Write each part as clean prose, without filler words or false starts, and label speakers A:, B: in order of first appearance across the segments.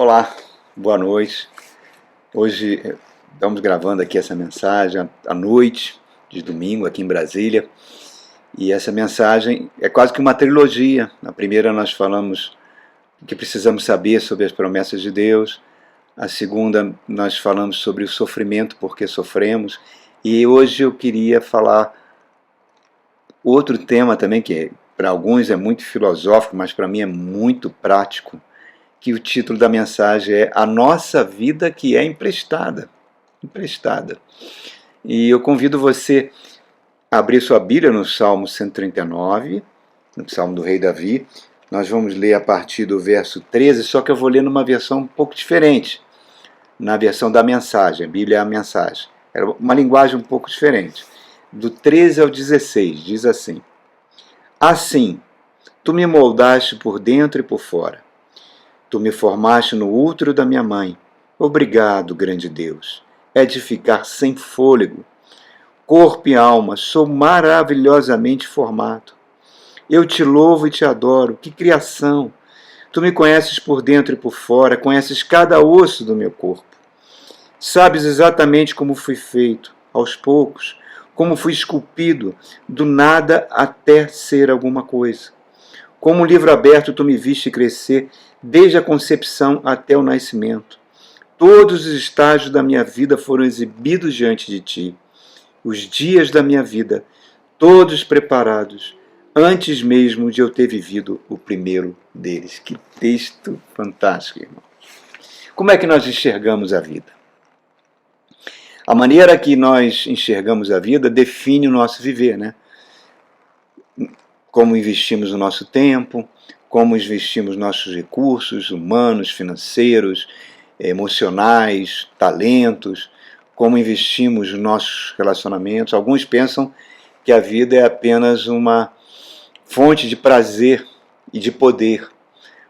A: Olá, boa noite. Hoje estamos gravando aqui essa mensagem à noite de domingo aqui em Brasília. E essa mensagem é quase que uma trilogia. Na primeira nós falamos o que precisamos saber sobre as promessas de Deus. A segunda nós falamos sobre o sofrimento, porque sofremos. E hoje eu queria falar outro tema também, que para alguns é muito filosófico, mas para mim é muito prático, que o título da mensagem é A Nossa Vida que é Emprestada. Emprestada. E eu convido você a abrir sua Bíblia no Salmo 139, no Salmo do Rei Davi. Nós vamos ler a partir do verso 13, só que eu vou ler numa versão um pouco diferente, na versão da mensagem. A Bíblia é a mensagem. É uma linguagem um pouco diferente. Do 13 ao 16, diz assim: Assim, tu me moldaste por dentro e por fora. Tu me formaste no útero da minha mãe. Obrigado, grande Deus. É de ficar sem fôlego. Corpo e alma, sou maravilhosamente formado. Eu te louvo e te adoro. Que criação! Tu me conheces por dentro e por fora, conheces cada osso do meu corpo. Sabes exatamente como fui feito, aos poucos, como fui esculpido, do nada até ser alguma coisa. Como um livro aberto, tu me viste crescer, desde a concepção até o nascimento. Todos os estágios da minha vida foram exibidos diante de ti. Os dias da minha vida, todos preparados, antes mesmo de eu ter vivido o primeiro deles. Que texto fantástico, irmão. Como é que nós enxergamos a vida? A maneira que nós enxergamos a vida define o nosso viver, né? Como investimos o nosso tempo, como investimos nossos recursos humanos, financeiros, emocionais, talentos, como investimos os nossos relacionamentos. Alguns pensam que a vida é apenas uma fonte de prazer e de poder.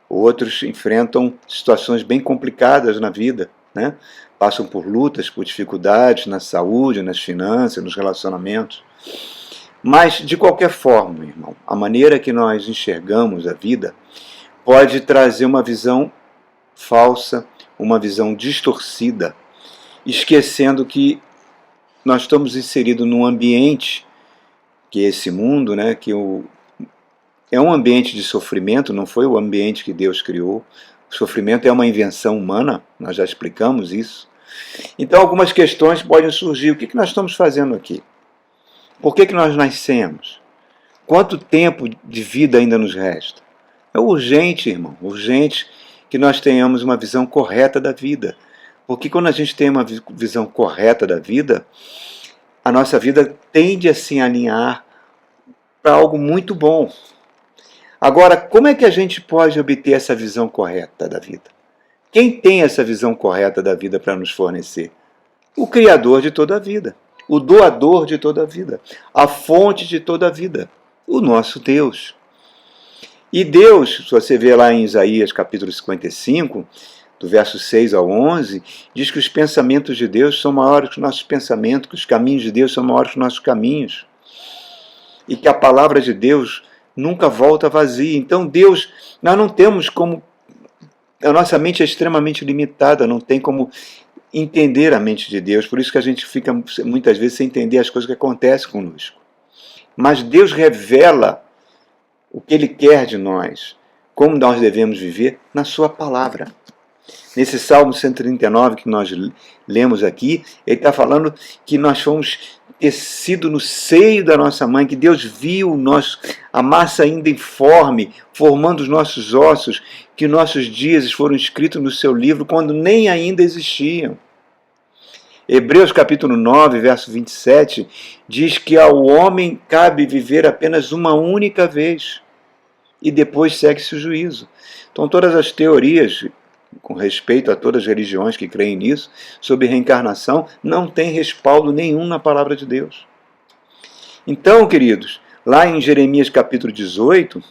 A: Outros enfrentam situações bem complicadas na vida, né? Passam por lutas, por dificuldades na saúde, nas finanças, nos relacionamentos. Mas, de qualquer forma, meu irmão, a maneira que nós enxergamos a vida pode trazer uma visão falsa, uma visão distorcida, esquecendo que nós estamos inseridos num ambiente, que é esse mundo, né, é um ambiente de sofrimento, não foi o ambiente que Deus criou. O sofrimento é uma invenção humana, nós já explicamos isso. Então, algumas questões podem surgir. O que nós estamos fazendo aqui? Por que nós nascemos? Quanto tempo de vida ainda nos resta? É urgente, irmão, urgente que nós tenhamos uma visão correta da vida. Porque quando a gente tem uma visão correta da vida, a nossa vida tende a se alinhar para algo muito bom. Agora, como é que a gente pode obter essa visão correta da vida? Quem tem essa visão correta da vida para nos fornecer? O Criador de toda a vida. O doador de toda a vida, a fonte de toda a vida, o nosso Deus. E Deus, se você vê lá em Isaías capítulo 55, do verso 6 ao 11, diz que os pensamentos de Deus são maiores que os nossos pensamentos, que os caminhos de Deus são maiores que os nossos caminhos. E que a palavra de Deus nunca volta vazia. Então Deus, nós não temos como, a nossa mente é extremamente limitada, não tem como entender a mente de Deus, por isso que a gente fica muitas vezes sem entender as coisas que acontecem conosco. Mas Deus revela o que Ele quer de nós, como nós devemos viver na sua palavra. Nesse Salmo 139 que nós lemos aqui, ele está falando que nós fomos tecidos no seio da nossa mãe, que Deus viu a massa ainda informe, formando os nossos ossos, que nossos dias foram escritos no seu livro quando nem ainda existiam. Hebreus capítulo 9, verso 27, diz que ao homem cabe viver apenas uma única vez, e depois segue-se o juízo. Então todas as teorias, com respeito a todas as religiões que creem nisso, sobre reencarnação, não tem respaldo nenhum na palavra de Deus. Então, queridos, lá em Jeremias capítulo 18,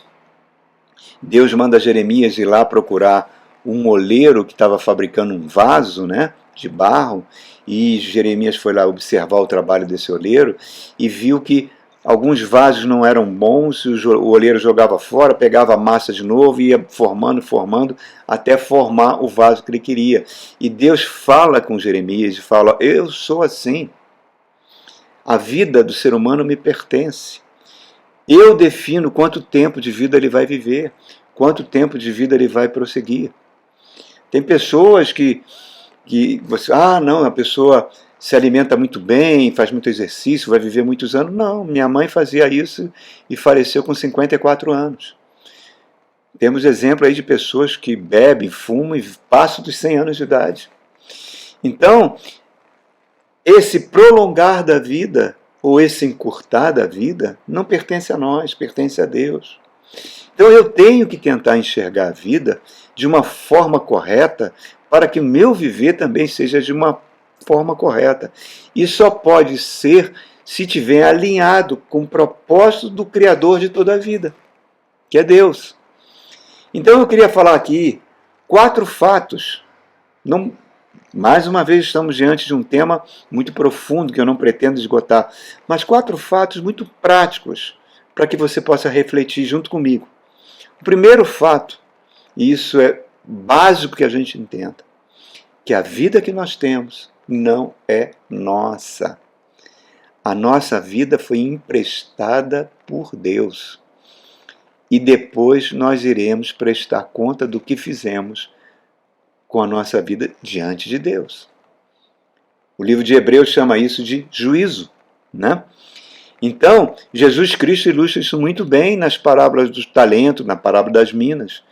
A: Deus manda Jeremias ir lá procurar um oleiro que estava fabricando um vaso, né, de barro, e Jeremias foi lá observar o trabalho desse oleiro e viu que alguns vasos não eram bons, o oleiro jogava fora, pegava a massa de novo e ia formando, até formar o vaso que ele queria. E Deus fala com Jeremias e fala: eu sou assim. A vida do ser humano me pertence. Eu defino quanto tempo de vida ele vai viver, quanto tempo de vida ele vai prosseguir. Tem pessoas que você, não, a pessoa se alimenta muito bem, faz muito exercício, vai viver muitos anos. Não, minha mãe fazia isso e faleceu com 54 anos. Temos exemplo aí de pessoas que bebem, fumam e passam dos 100 anos de idade. Então, esse prolongar da vida, ou esse encurtar da vida, não pertence a nós, pertence a Deus. Então eu tenho que tentar enxergar a vida de uma forma correta, para que o meu viver também seja de uma forma correta. E só pode ser se estiver alinhado com o propósito do Criador de toda a vida, que é Deus. Então eu queria falar aqui 4 fatos. Mais uma vez estamos diante de um tema muito profundo que eu não pretendo esgotar, mas 4 fatos muito práticos para que você possa refletir junto comigo. O primeiro fato, e isso é básico que a gente entenda, que a vida que nós temos não é nossa. A nossa vida foi emprestada por Deus. E depois nós iremos prestar conta do que fizemos com a nossa vida diante de Deus. O livro de Hebreus chama isso de juízo, né? Então, Jesus Cristo ilustra isso muito bem nas parábolas do talento, na parábola das minas,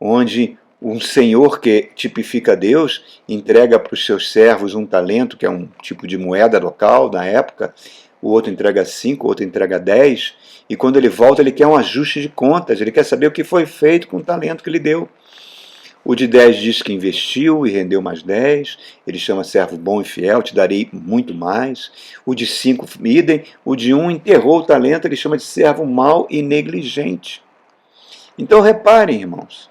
A: onde um senhor que tipifica Deus entrega para os seus servos um talento, que é um tipo de moeda local na época, o outro entrega 5, o outro entrega 10, e quando ele volta ele quer um ajuste de contas, ele quer saber o que foi feito com o talento que ele deu. O de 10 diz que investiu e rendeu mais 10. Ele chama servo bom e fiel, te darei muito mais. O de 5, idem. O de 1 enterrou o talento, ele chama de servo mau e negligente. Então reparem, irmãos,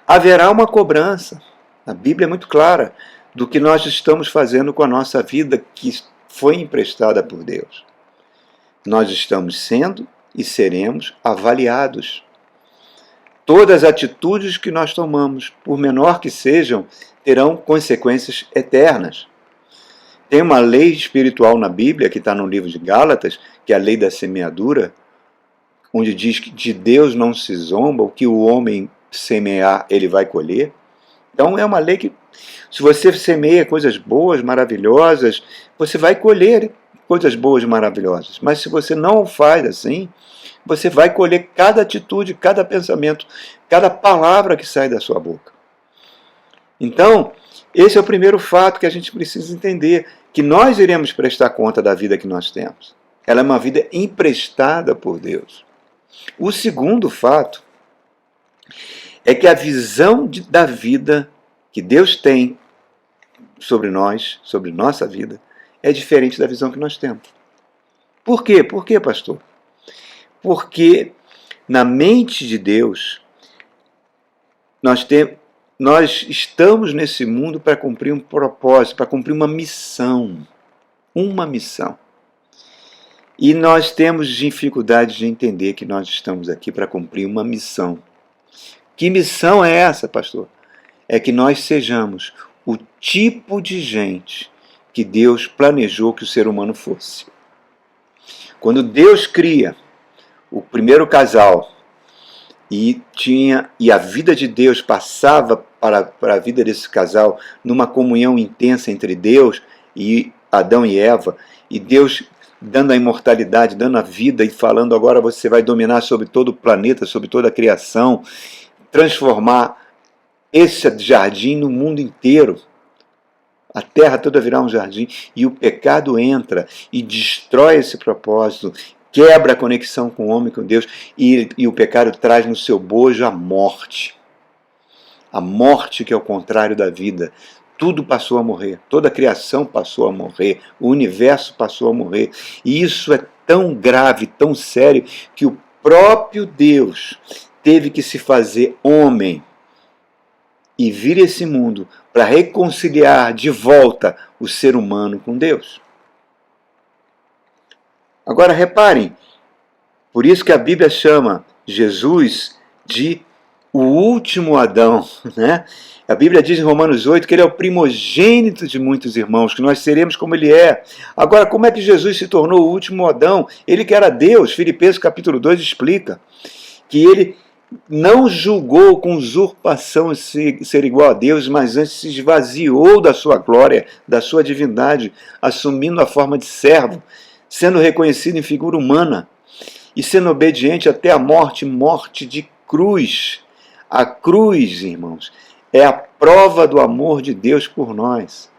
A: haverá uma cobrança. A Bíblia é muito clara do que nós estamos fazendo com a nossa vida que foi emprestada por Deus. Nós estamos sendo e seremos avaliados. Todas as atitudes que nós tomamos, por menor que sejam, terão consequências eternas. Tem uma lei espiritual na Bíblia, que está no livro de Gálatas, que é a lei da semeadura, onde diz que de Deus não se zomba, o que o homem semear, ele vai colher. Então é uma lei que, se você semeia coisas boas, maravilhosas, você vai colher coisas boas e maravilhosas. Mas se você não o faz assim, você vai colher cada atitude, cada pensamento, cada palavra que sai da sua boca. Então, esse é o primeiro fato que a gente precisa entender, que nós iremos prestar conta da vida que nós temos. Ela é uma vida emprestada por Deus. O segundo fato é que a visão da vida que Deus tem sobre nós, sobre nossa vida, é diferente da visão que nós temos. Por quê? Por quê, pastor? Porque na mente de Deus, nós estamos nesse mundo para cumprir um propósito, para cumprir uma missão. Uma missão. E nós temos dificuldade de entender que nós estamos aqui para cumprir uma missão. Que missão é essa, pastor? É que nós sejamos o tipo de gente que Deus planejou que o ser humano fosse. Quando Deus cria o primeiro casal e a vida de Deus passava para a vida desse casal numa comunhão intensa entre Deus e Adão e Eva, e Deus dando a imortalidade, dando a vida e falando: agora você vai dominar sobre todo o planeta, sobre toda a criação, transformar esse jardim no mundo inteiro. A terra toda virá um jardim, e o pecado entra e destrói esse propósito, quebra a conexão com o homem, com Deus, e o pecado traz no seu bojo a morte. A morte, que é o contrário da vida. Tudo passou a morrer, toda a criação passou a morrer, o universo passou a morrer. E isso é tão grave, tão sério, que o próprio Deus teve que se fazer homem e vir a esse mundo para reconciliar de volta o ser humano com Deus. Agora reparem, por isso que a Bíblia chama Jesus de o último Adão, né? A Bíblia diz em Romanos 8 que ele é o primogênito de muitos irmãos, que nós seremos como ele é. Agora, como é que Jesus se tornou o último Adão? Ele que era Deus, Filipenses capítulo 2 explica que ele não julgou com usurpação ser igual a Deus, mas antes se esvaziou da sua glória, da sua divindade, assumindo a forma de servo, sendo reconhecido em figura humana e sendo obediente até a morte, morte de cruz. A cruz, irmãos, é a prova do amor de Deus por nós.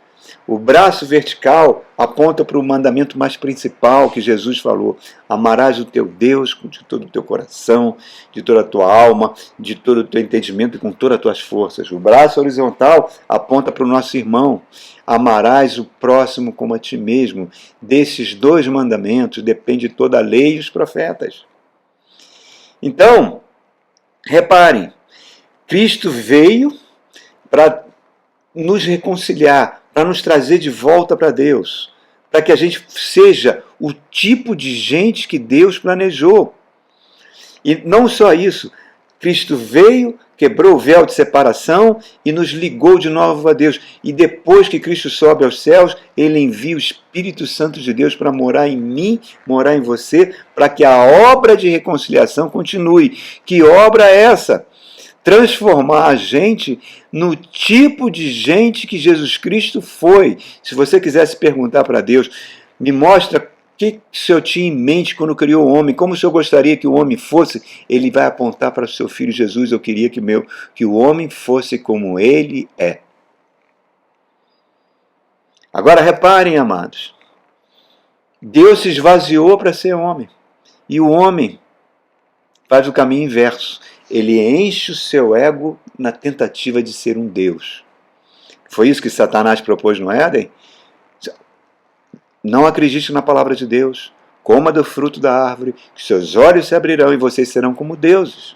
A: O braço vertical aponta para o mandamento mais principal que Jesus falou: amarás o teu Deus de todo o teu coração, de toda a tua alma, de todo o teu entendimento e com todas as tuas forças. O braço horizontal aponta para o nosso irmão: amarás o próximo como a ti mesmo. Desses dois mandamentos depende toda a lei e os profetas. Então, reparem, Cristo veio para nos reconciliar, para nos trazer de volta para Deus, para que a gente seja o tipo de gente que Deus planejou. E não só isso, Cristo veio, quebrou o véu de separação e nos ligou de novo a Deus. E depois que Cristo sobe aos céus, ele envia o Espírito Santo de Deus para morar em mim, morar em você, para que a obra de reconciliação continue. Que obra é essa? Transformar a gente no tipo de gente que Jesus Cristo foi. Se você quisesse perguntar para Deus, me mostra o que o Senhor tinha em mente quando criou o homem, como o Senhor gostaria que o homem fosse, ele vai apontar para o seu filho Jesus: eu queria que o homem fosse como ele é. Agora reparem, amados, Deus se esvaziou para ser homem, e o homem faz o caminho inverso. Ele enche o seu ego na tentativa de ser um Deus. Foi isso que Satanás propôs no Éden? Não acredite na palavra de Deus. Coma do fruto da árvore, que seus olhos se abrirão e vocês serão como deuses.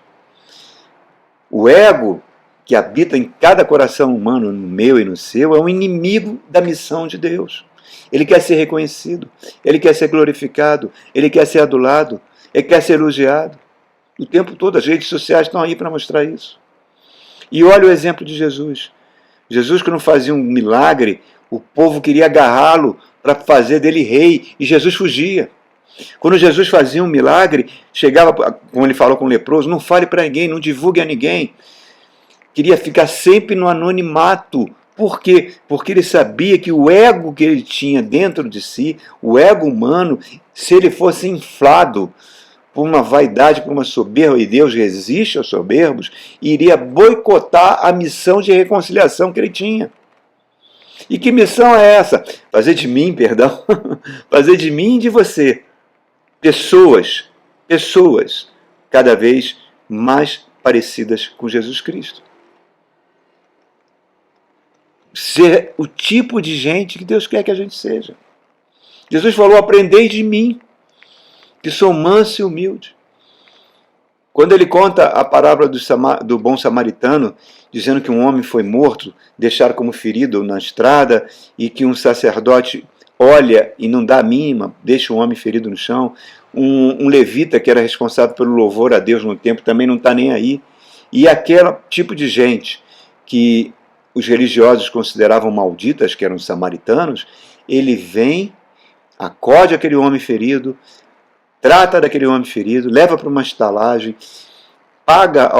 A: O ego que habita em cada coração humano, no meu e no seu, é um inimigo da missão de Deus. Ele quer ser reconhecido, ele quer ser glorificado, ele quer ser adulado, ele quer ser elogiado. O tempo todo, as redes sociais estão aí para mostrar isso. E olha o exemplo de Jesus. Jesus, quando fazia um milagre, o povo queria agarrá-lo para fazer dele rei, e Jesus fugia. Quando Jesus fazia um milagre, chegava, como ele falou com o leproso: não fale para ninguém, não divulgue a ninguém. Queria ficar sempre no anonimato. Por quê? Porque ele sabia que o ego que ele tinha dentro de si, o ego humano, se ele fosse inflado por uma vaidade, por uma soberba, e Deus resiste aos soberbos, iria boicotar a missão de reconciliação que ele tinha. E que missão é essa? Fazer de mim, fazer de mim e de você pessoas cada vez mais parecidas com Jesus Cristo. Ser o tipo de gente que Deus quer que a gente seja. Jesus falou: aprendei de mim, que sou manso e humilde. Quando ele conta a parábola do bom samaritano, dizendo que um homem foi morto, deixado como ferido na estrada, e que um sacerdote olha e não dá a mínima, deixa o homem ferido no chão, um levita que era responsável pelo louvor a Deus no templo também não está nem aí. E aquele tipo de gente que os religiosos consideravam malditas, que eram os samaritanos, ele vem, acode aquele homem ferido, trata daquele homem ferido, leva para uma estalagem, paga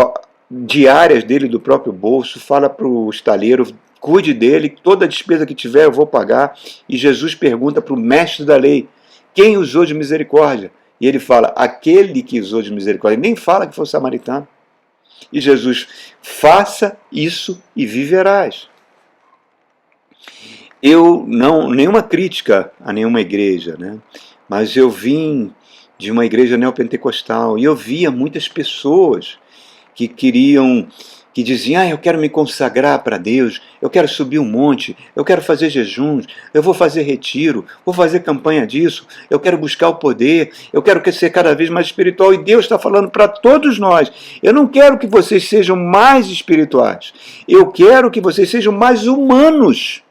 A: diárias dele do próprio bolso, fala para o estaleiro: cuide dele, toda a despesa que tiver eu vou pagar. E Jesus pergunta para o mestre da lei: quem usou de misericórdia? E ele fala: aquele que usou de misericórdia. Nem fala que foi o samaritano. E Jesus: faça isso e viverás. Nenhuma crítica a nenhuma igreja, né? Mas eu vim de uma igreja neopentecostal, e eu via muitas pessoas que diziam: eu quero me consagrar para Deus, eu quero subir um monte, eu quero fazer jejuns, eu vou fazer retiro, vou fazer campanha disso, eu quero buscar o poder, eu quero ser cada vez mais espiritual. E Deus está falando para todos nós: eu não quero que vocês sejam mais espirituais, eu quero que vocês sejam mais humanos,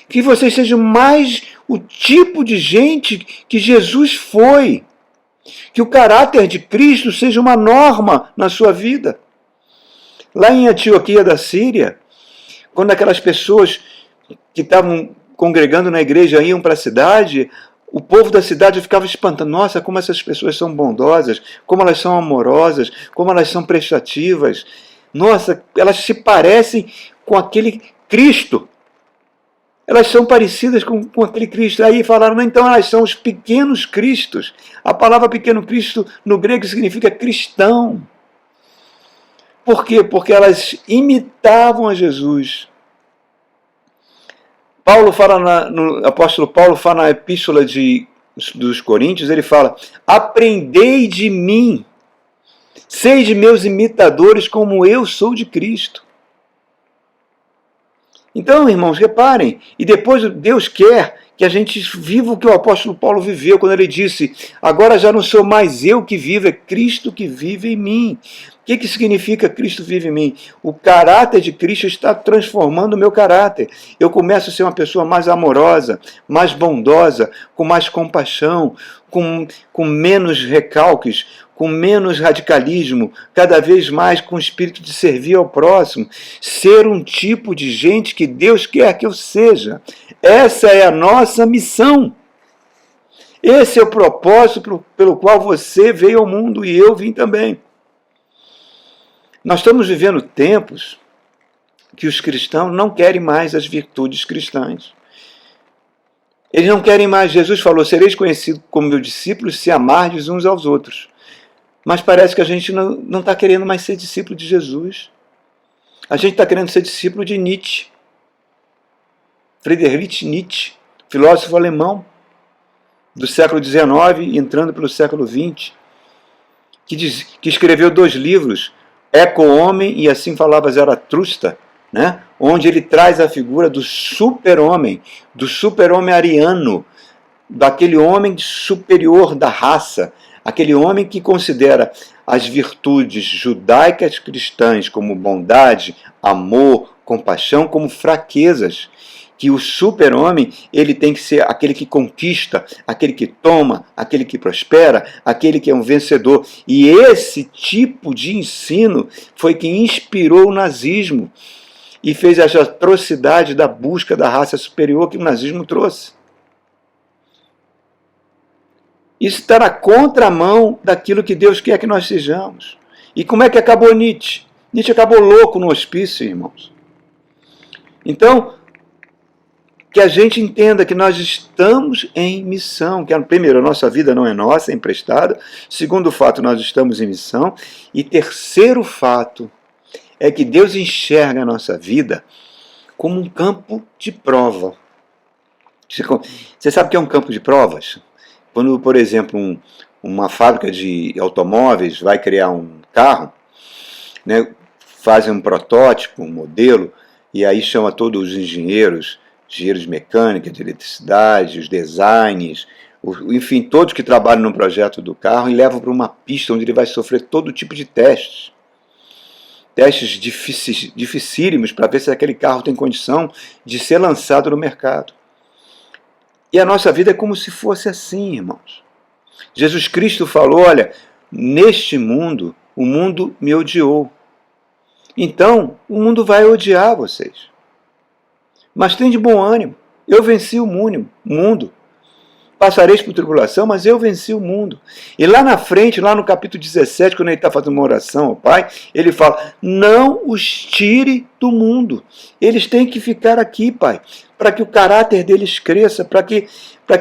A: que vocês sejam mais o tipo de gente que Jesus foi. Que o caráter de Cristo seja uma norma na sua vida. Lá em Antioquia da Síria, quando aquelas pessoas que estavam congregando na igreja iam para a cidade, o povo da cidade ficava espantando. Nossa, como essas pessoas são bondosas, como elas são amorosas, como elas são prestativas. Nossa, elas se parecem com aquele Cristo. Elas são parecidas com aquele Cristo. Aí falaram, então elas são os pequenos Cristos. A palavra pequeno Cristo no grego significa cristão. Por quê? Porque elas imitavam a Jesus. Paulo fala o apóstolo Paulo fala na epístola dos Coríntios, ele fala, aprendei de mim, sede meus imitadores como eu sou de Cristo. Então, irmãos, reparem, e depois Deus quer que a gente viva o que o apóstolo Paulo viveu, quando ele disse, agora já não sou mais eu que vivo, é Cristo que vive em mim. O que significa Cristo vive em mim? O caráter de Cristo está transformando o meu caráter. Eu começo a ser uma pessoa mais amorosa, mais bondosa, com mais compaixão, com menos recalques, com menos radicalismo, cada vez mais com o espírito de servir ao próximo, ser um tipo de gente que Deus quer que eu seja. Essa é a nossa missão. Esse é o propósito pelo qual você veio ao mundo e eu vim também. Nós estamos vivendo tempos que os cristãos não querem mais as virtudes cristãs. Eles não querem mais. Jesus falou, sereis conhecidos como meus discípulos se amardes uns aos outros. Mas parece que a gente não está querendo mais ser discípulo de Jesus. A gente está querendo ser discípulo de Nietzsche. Friedrich Nietzsche, filósofo alemão do século XIX, entrando pelo século XX, que escreveu 2 livros, Eco-Homem e Assim Falava Zaratustra, né? Onde ele traz a figura do super-homem ariano, daquele homem superior da raça, aquele homem que considera as virtudes judaicas cristãs como bondade, amor, compaixão, como fraquezas. Que o super-homem ele tem que ser aquele que conquista, aquele que toma, aquele que prospera, aquele que é um vencedor. E esse tipo de ensino foi que inspirou o nazismo e fez essa atrocidade da busca da raça superior que o nazismo trouxe. Isso está na contramão daquilo que Deus quer que nós sejamos. E como é que acabou Nietzsche? Nietzsche acabou louco no hospício, irmãos. Então, que a gente entenda que nós estamos em missão. Que, primeiro, a nossa vida não é nossa, é emprestada. Segundo fato, nós estamos em missão. E terceiro fato é que Deus enxerga a nossa vida como um campo de prova. Você sabe o que é um campo de provas? Quando, por exemplo, uma fábrica de automóveis vai criar um carro, né, fazem um protótipo, um modelo, e aí chama todos os engenheiros de mecânica, de eletricidade, os designers, enfim, todos que trabalham no projeto do carro, e levam para uma pista onde ele vai sofrer todo tipo de testes. Testes dificílimos para ver se aquele carro tem condição de ser lançado no mercado. E a nossa vida é como se fosse assim, irmãos. Jesus Cristo falou, olha, neste mundo, o mundo me odiou. Então, o mundo vai odiar vocês. Mas tem de bom ânimo. Eu venci o mundo. Passareis por tribulação, mas eu venci o mundo. E lá na frente, lá no capítulo 17, quando ele está fazendo uma oração ao Pai, ele fala, não os tire do mundo. Eles têm que ficar aqui, Pai, para que o caráter deles cresça, para que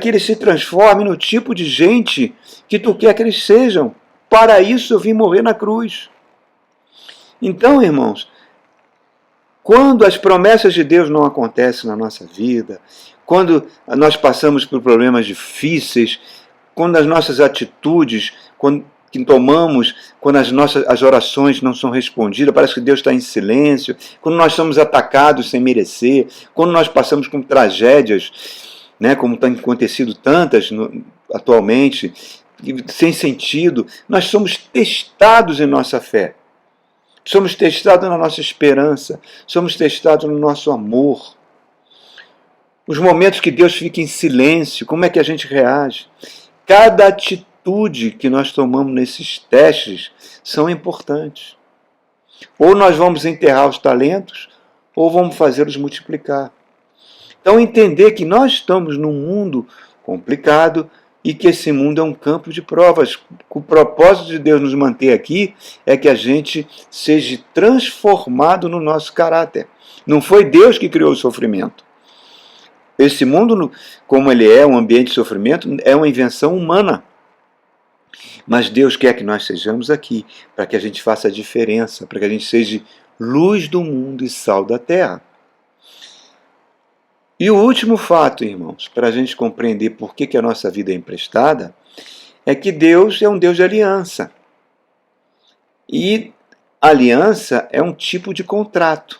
A: eles se transformem no tipo de gente que Tu quer que eles sejam. Para isso eu vim morrer na cruz. Então, irmãos, quando as promessas de Deus não acontecem na nossa vida, quando nós passamos por problemas difíceis, quando as nossas atitudes que tomamos, quando as orações não são respondidas, parece que Deus está em silêncio, quando nós somos atacados sem merecer, quando nós passamos por tragédias, né, como tem acontecido tantas atualmente, sem sentido, nós somos testados em nossa fé. Somos testados na nossa esperança, somos testados no nosso amor. Os momentos que Deus fica em silêncio, como é que a gente reage? Cada atitude que nós tomamos nesses testes são importantes. Ou nós vamos enterrar os talentos, ou vamos fazê-los multiplicar. Então, entender que nós estamos num mundo complicado e que esse mundo é um campo de provas. O propósito de Deus nos manter aqui é que a gente seja transformado no nosso caráter. Não foi Deus que criou o sofrimento. Esse mundo, como ele é um ambiente de sofrimento, é uma invenção humana. Mas Deus quer que nós sejamos aqui, para que a gente faça a diferença, para que a gente seja luz do mundo e sal da terra. E o último fato, irmãos, para a gente compreender por que a nossa vida é emprestada, é que Deus é um Deus de aliança. E aliança é um tipo de contrato,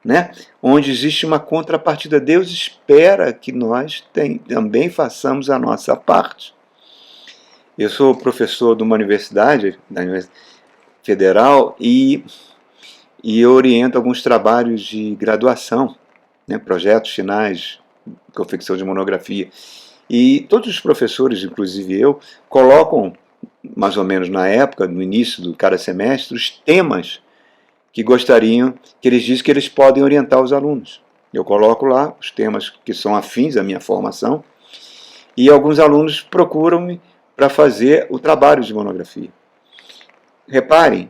A: né? Onde existe uma contrapartida. Deus espera que nós também façamos a nossa parte. Eu sou professor de uma universidade, da Universidade Federal, e eu oriento alguns trabalhos de graduação, né, projetos finais, confecção de monografia. E todos os professores, inclusive eu, colocam, mais ou menos na época, no início do cada semestre, os temas que gostariam, que eles dizem que eles podem orientar os alunos. Eu coloco lá os temas que são afins à minha formação, e alguns alunos procuram-me para fazer o trabalho de monografia. Reparem,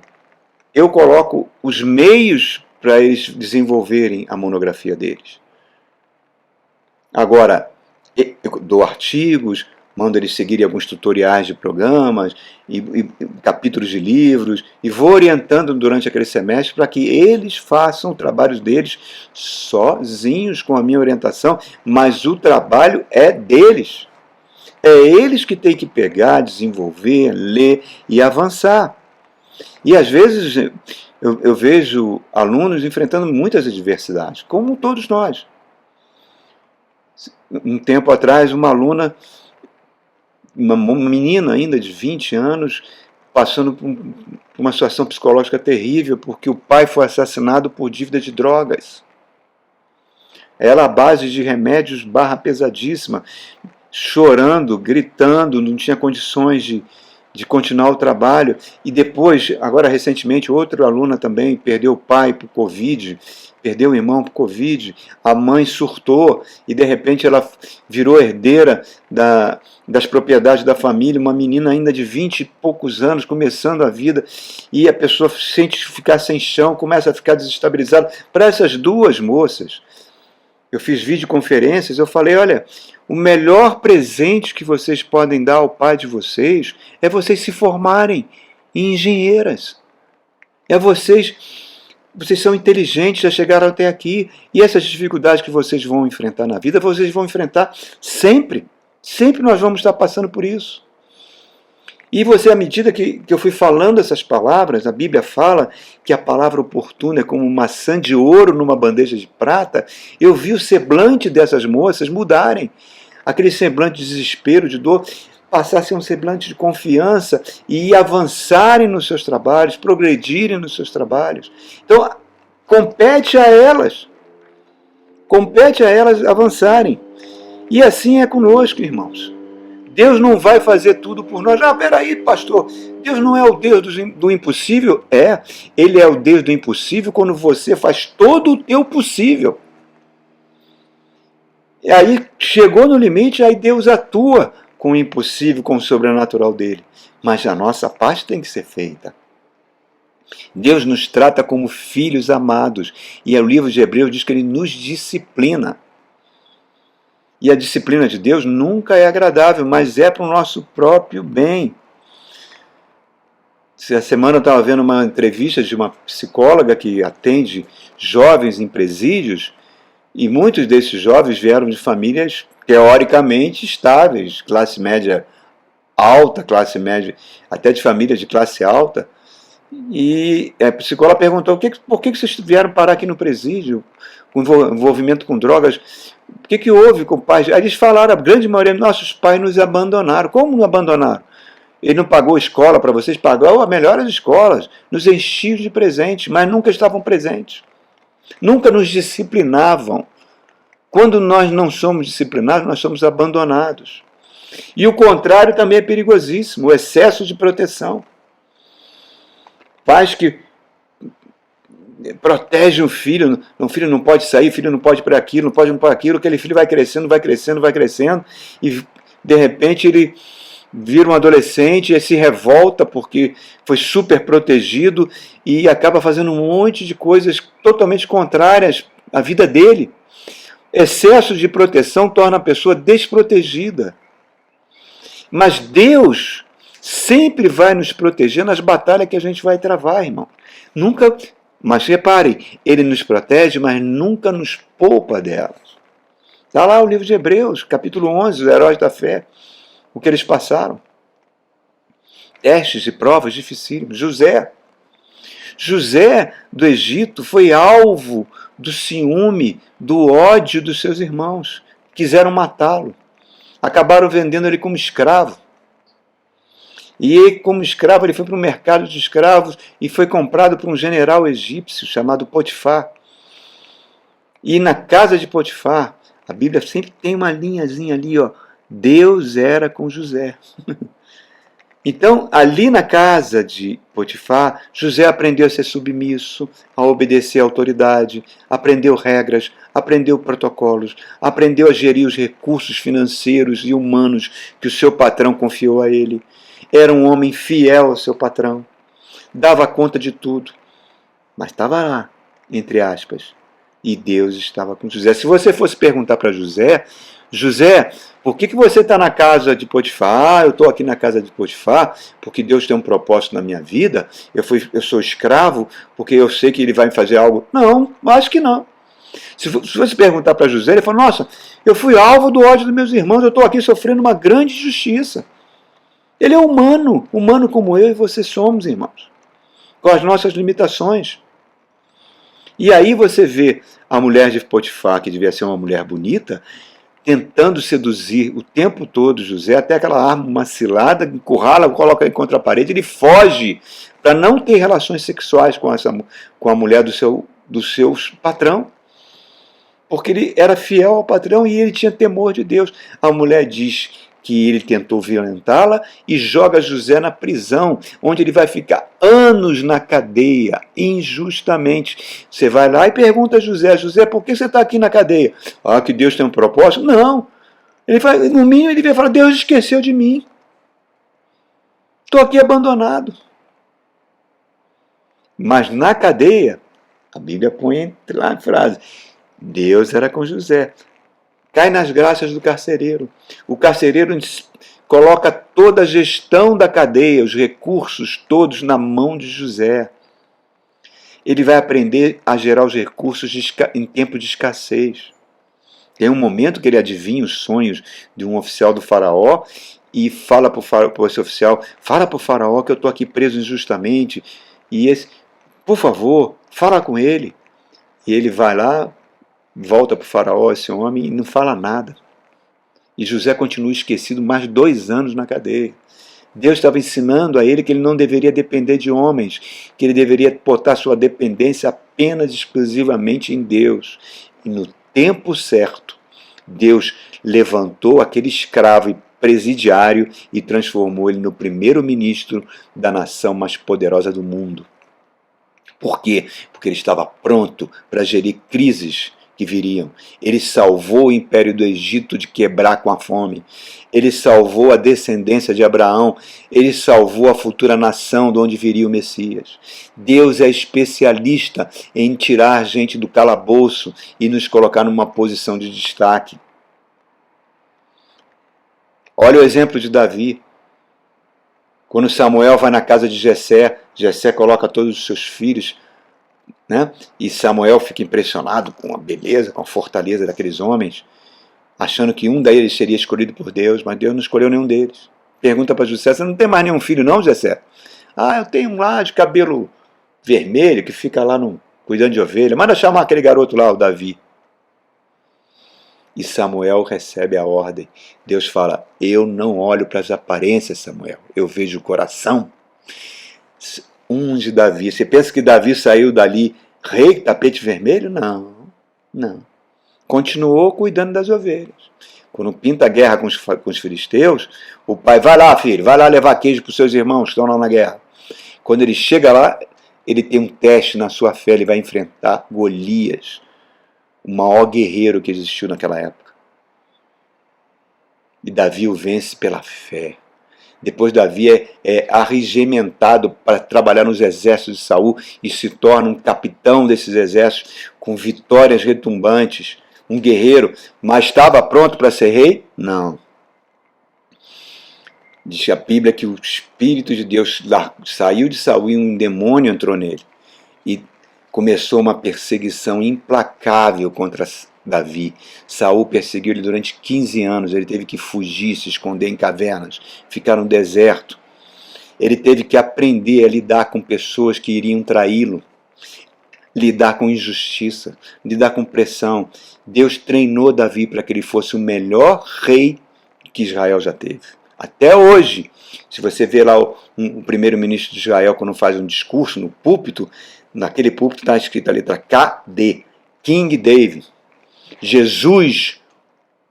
A: eu coloco os meios para eles desenvolverem a monografia deles. Agora, eu dou artigos, mando eles seguirem alguns tutoriais de programas, e capítulos de livros, e vou orientando durante aquele semestre para que eles façam o trabalho deles sozinhos com a minha orientação, mas o trabalho é deles. É eles que têm que pegar, desenvolver, ler e avançar. E às vezes eu vejo alunos enfrentando muitas adversidades, como todos nós. Um tempo atrás, uma aluna, uma menina ainda de 20 anos, passando por uma situação psicológica terrível, porque o pai foi assassinado por dívida de drogas. Ela, à base de remédios, barra pesadíssima, chorando, gritando, não tinha condições de continuar o trabalho. E depois, agora recentemente, outra aluna também perdeu o pai por Covid, perdeu o irmão por Covid, a mãe surtou e de repente ela virou herdeira das propriedades da família, uma menina ainda de 20 e poucos anos, começando a vida, e a pessoa sente ficar sem chão, começa a ficar desestabilizada. Para essas duas moças, eu fiz videoconferências, eu falei, olha, o melhor presente que vocês podem dar ao pai de vocês é vocês se formarem em engenheiras. É vocês são inteligentes, já chegaram até aqui, e essas dificuldades que vocês vão enfrentar na vida, vocês vão enfrentar sempre. Sempre nós vamos estar passando por isso. E você, à medida que eu fui falando essas palavras, a Bíblia fala que a palavra oportuna é como maçã de ouro numa bandeja de prata, eu vi o semblante dessas moças mudarem. Aquele semblante de desespero, de dor, passar a ser um semblante de confiança e avançarem nos seus trabalhos, progredirem nos seus trabalhos. Então, compete a elas avançarem. E assim é conosco, irmãos. Deus não vai fazer tudo por nós. Ah, peraí, pastor, Deus não é o Deus do impossível? É, Ele é o Deus do impossível quando você faz todo o teu possível. E aí, chegou no limite, aí Deus atua com o impossível, com o sobrenatural dele. Mas a nossa parte tem que ser feita. Deus nos trata como filhos amados. E o livro de Hebreus diz que Ele nos disciplina. E a disciplina de Deus nunca é agradável, mas é para o nosso próprio bem. Essa semana eu estava vendo uma entrevista de uma psicóloga que atende jovens em presídios, e muitos desses jovens vieram de famílias teoricamente estáveis, classe média alta, classe média, até de famílias de classe alta. E a psicóloga perguntou, por que vocês vieram parar aqui no presídio, com envolvimento com drogas? O que houve com o pai? Aí eles falaram, a grande maioria, nossos pais nos abandonaram. Como nos abandonaram? Ele não pagou escola para vocês? Pagou as melhores escolas, nos enchiam de presentes, mas nunca estavam presentes. Nunca nos disciplinavam. Quando nós não somos disciplinados, nós somos abandonados. E o contrário também é perigosíssimo, o excesso de proteção. Pais que protegem o filho não pode sair, o filho não pode ir para aquilo, não pode ir para aquilo, aquele filho vai crescendo, e de repente ele vira um adolescente e se revolta porque foi super protegido e acaba fazendo um monte de coisas totalmente contrárias à vida dele. Excesso de proteção torna a pessoa desprotegida. Mas Deus sempre vai nos proteger nas batalhas que a gente vai travar, irmão. Nunca, mas reparem, Ele nos protege, mas nunca nos poupa delas. Está lá o livro de Hebreus, capítulo 11, os heróis da fé, o que eles passaram. Testes e provas dificílimas. José do Egito foi alvo do ciúme, do ódio dos seus irmãos. Quiseram matá-lo. Acabaram vendendo ele como escravo. E ele, como escravo, ele foi para o mercado de escravos e foi comprado por um general egípcio chamado Potifar. E na casa de Potifar, a Bíblia sempre tem uma linhazinha ali, ó. Deus era com José. Então, ali na casa de Potifar, José aprendeu a ser submisso, a obedecer à autoridade, aprendeu regras, aprendeu protocolos, aprendeu a gerir os recursos financeiros e humanos que o seu patrão confiou a ele. Era um homem fiel ao seu patrão, dava conta de tudo, mas estava lá, entre aspas, e Deus estava com José. Se você fosse perguntar para José, por que você está na casa de Potifar? Eu estou aqui na casa de Potifar porque Deus tem um propósito na minha vida. Eu sou escravo porque eu sei que ele vai me fazer algo. Não, acho que não. Se você perguntar para José, ele fala, nossa, eu fui alvo do ódio dos meus irmãos, eu estou aqui sofrendo uma grande injustiça. Ele é humano como eu e você somos, irmãos, com as nossas limitações. E aí você vê a mulher de Potifar, que devia ser uma mulher bonita, tentando seduzir o tempo todo José, até aquela arma, uma cilada, encurrala, coloca ele contra a parede, ele foge para não ter relações sexuais com a mulher do seu patrão, porque ele era fiel ao patrão e ele tinha temor de Deus. A mulher diz que ele tentou violentá-la e joga José na prisão, onde ele vai ficar anos na cadeia, injustamente. Você vai lá e pergunta a José, por que você está aqui na cadeia? Ah, que Deus tem um propósito? Não. Ele vai, no mínimo ele vai falar, Deus esqueceu de mim. Estou aqui abandonado. Mas na cadeia, a Bíblia põe lá a frase, Deus era com José. Cai nas graças do carcereiro. O carcereiro coloca toda a gestão da cadeia, os recursos todos na mão de José. Ele vai aprender a gerar os recursos em tempo de escassez. Tem um momento que ele adivinha os sonhos de um oficial do faraó e fala para esse oficial, fala para o faraó que eu estou aqui preso injustamente. E esse, por favor, fala com ele. E ele vai lá, volta para o faraó, esse homem, e não fala nada. E José continua esquecido mais 2 anos na cadeia. Deus estava ensinando a ele que ele não deveria depender de homens, que ele deveria botar sua dependência apenas exclusivamente em Deus. E no tempo certo, Deus levantou aquele escravo e presidiário e transformou ele no primeiro-ministro da nação mais poderosa do mundo. Por quê? Porque ele estava pronto para gerir crises que viriam. Ele salvou o império do Egito de quebrar com a fome. Ele salvou a descendência de Abraão. Ele salvou a futura nação de onde viria o Messias. Deus é especialista em tirar a gente do calabouço e nos colocar numa posição de destaque. Olha o exemplo de Davi. Quando Samuel vai na casa de Jessé, Jessé coloca todos os seus filhos, né? E Samuel fica impressionado com a beleza, com a fortaleza daqueles homens, achando que um deles seria escolhido por Deus, mas Deus não escolheu nenhum deles. Pergunta para Jessé, você não tem mais nenhum filho não, Jessé? Ah, eu tenho um lá de cabelo vermelho, que fica lá cuidando de ovelha. Manda chamar aquele garoto lá, o Davi. E Samuel recebe a ordem. Deus fala, eu não olho para as aparências, Samuel, eu vejo o coração. Unge Davi. Você pensa que Davi saiu dali rei tapete vermelho? Não, não. continuou cuidando das ovelhas. Quando pinta a guerra com os filisteus, o pai, vai lá, filho, vai lá levar queijo para os seus irmãos que estão lá na guerra. Quando ele chega lá, ele tem um teste na sua fé, ele vai enfrentar Golias, o maior guerreiro que existiu naquela época. E Davi o vence pela fé. Depois Davi é arregimentado para trabalhar nos exércitos de Saul e se torna um capitão desses exércitos com vitórias retumbantes, um guerreiro, mas estava pronto para ser rei? Não. Diz a Bíblia que o Espírito de Deus saiu de Saul e um demônio entrou nele. E começou uma perseguição implacável contra Davi. Saul perseguiu ele durante 15 anos, ele teve que fugir, se esconder em cavernas, ficar no deserto. Ele teve que aprender a lidar com pessoas que iriam traí-lo, lidar com injustiça, lidar com pressão. Deus treinou Davi para que ele fosse o melhor rei que Israel já teve. Até hoje, se você vê lá o primeiro-ministro de Israel quando faz um discurso no púlpito, naquele púlpito está escrita a letra KD, King David. Jesus,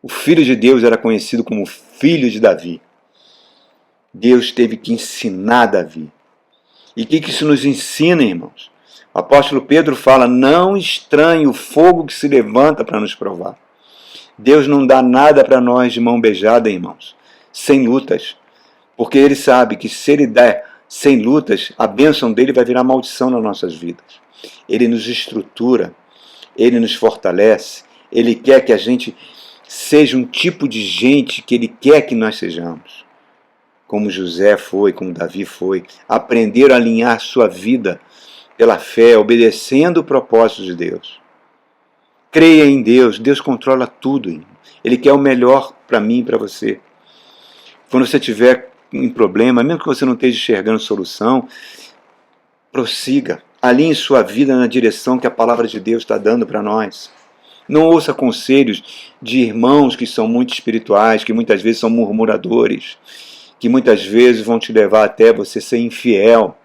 A: o Filho de Deus, era conhecido como Filho de Davi. Deus teve que ensinar Davi. E o que isso nos ensina, irmãos? O apóstolo Pedro fala, não estranhe o fogo que se levanta para nos provar. Deus não dá nada para nós de mão beijada, irmãos, sem lutas. Porque Ele sabe que se Ele der sem lutas, a bênção dEle vai virar maldição nas nossas vidas. Ele nos estrutura, Ele nos fortalece, Ele quer que a gente seja um tipo de gente que Ele quer que nós sejamos. Como José foi, como Davi foi. Aprenderam a alinhar sua vida pela fé, obedecendo o propósito de Deus. Creia em Deus, Deus controla tudo. Irmão. Ele quer o melhor para mim e para você. Quando você tiver um problema, mesmo que você não esteja enxergando solução, prossiga. Alinhe sua vida na direção que a palavra de Deus está dando para nós. Não ouça conselhos de irmãos que são muito espirituais, que muitas vezes são murmuradores, que muitas vezes vão te levar até você ser infiel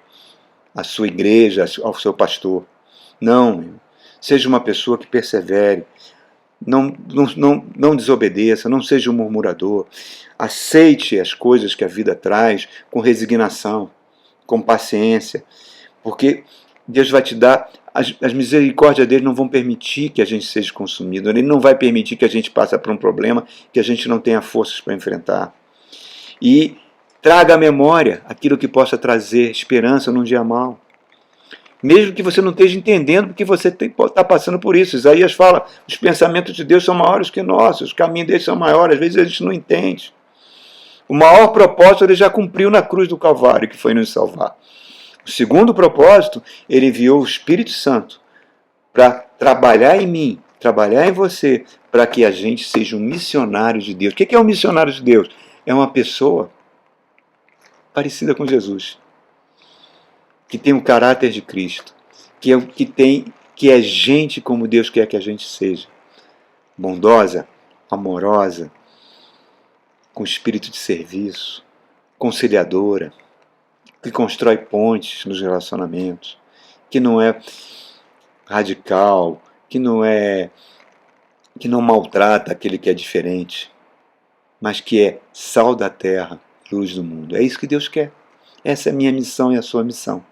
A: à sua igreja, ao seu pastor. Não, seja uma pessoa que persevere, não desobedeça, não seja um murmurador. Aceite as coisas que a vida traz com resignação, com paciência, porque Deus vai te dar, as misericórdias dele não vão permitir que a gente seja consumido, ele não vai permitir que a gente passe por um problema que a gente não tenha forças para enfrentar. E traga à memória aquilo que possa trazer esperança num dia mau. Mesmo que você não esteja entendendo porque você está passando por isso. Isaías fala, os pensamentos de Deus são maiores que nossos, os caminhos dele são maiores, às vezes a gente não entende. O maior propósito ele já cumpriu na cruz do Calvário, que foi nos salvar. O segundo propósito, ele enviou o Espírito Santo para trabalhar em mim, trabalhar em você, para que a gente seja um missionário de Deus. O que é um missionário de Deus? É uma pessoa parecida com Jesus, que tem o caráter de Cristo, que é gente como Deus quer que a gente seja, bondosa, amorosa, com espírito de serviço, conciliadora, que constrói pontes nos relacionamentos, que não é radical, que não maltrata aquele que é diferente, mas que é sal da terra, luz do mundo. É isso que Deus quer. Essa é a minha missão e a sua missão.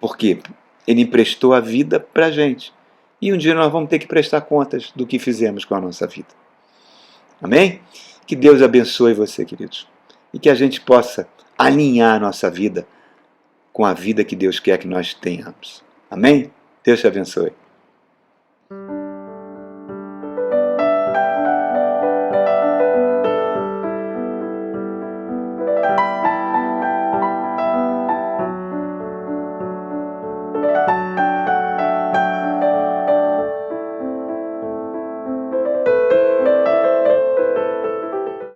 A: Porque Ele emprestou a vida para a gente. E um dia nós vamos ter que prestar contas do que fizemos com a nossa vida. Amém? Que Deus abençoe você, queridos. E que a gente possa alinhar a nossa vida com a vida que Deus quer que nós tenhamos. Amém? Deus te abençoe.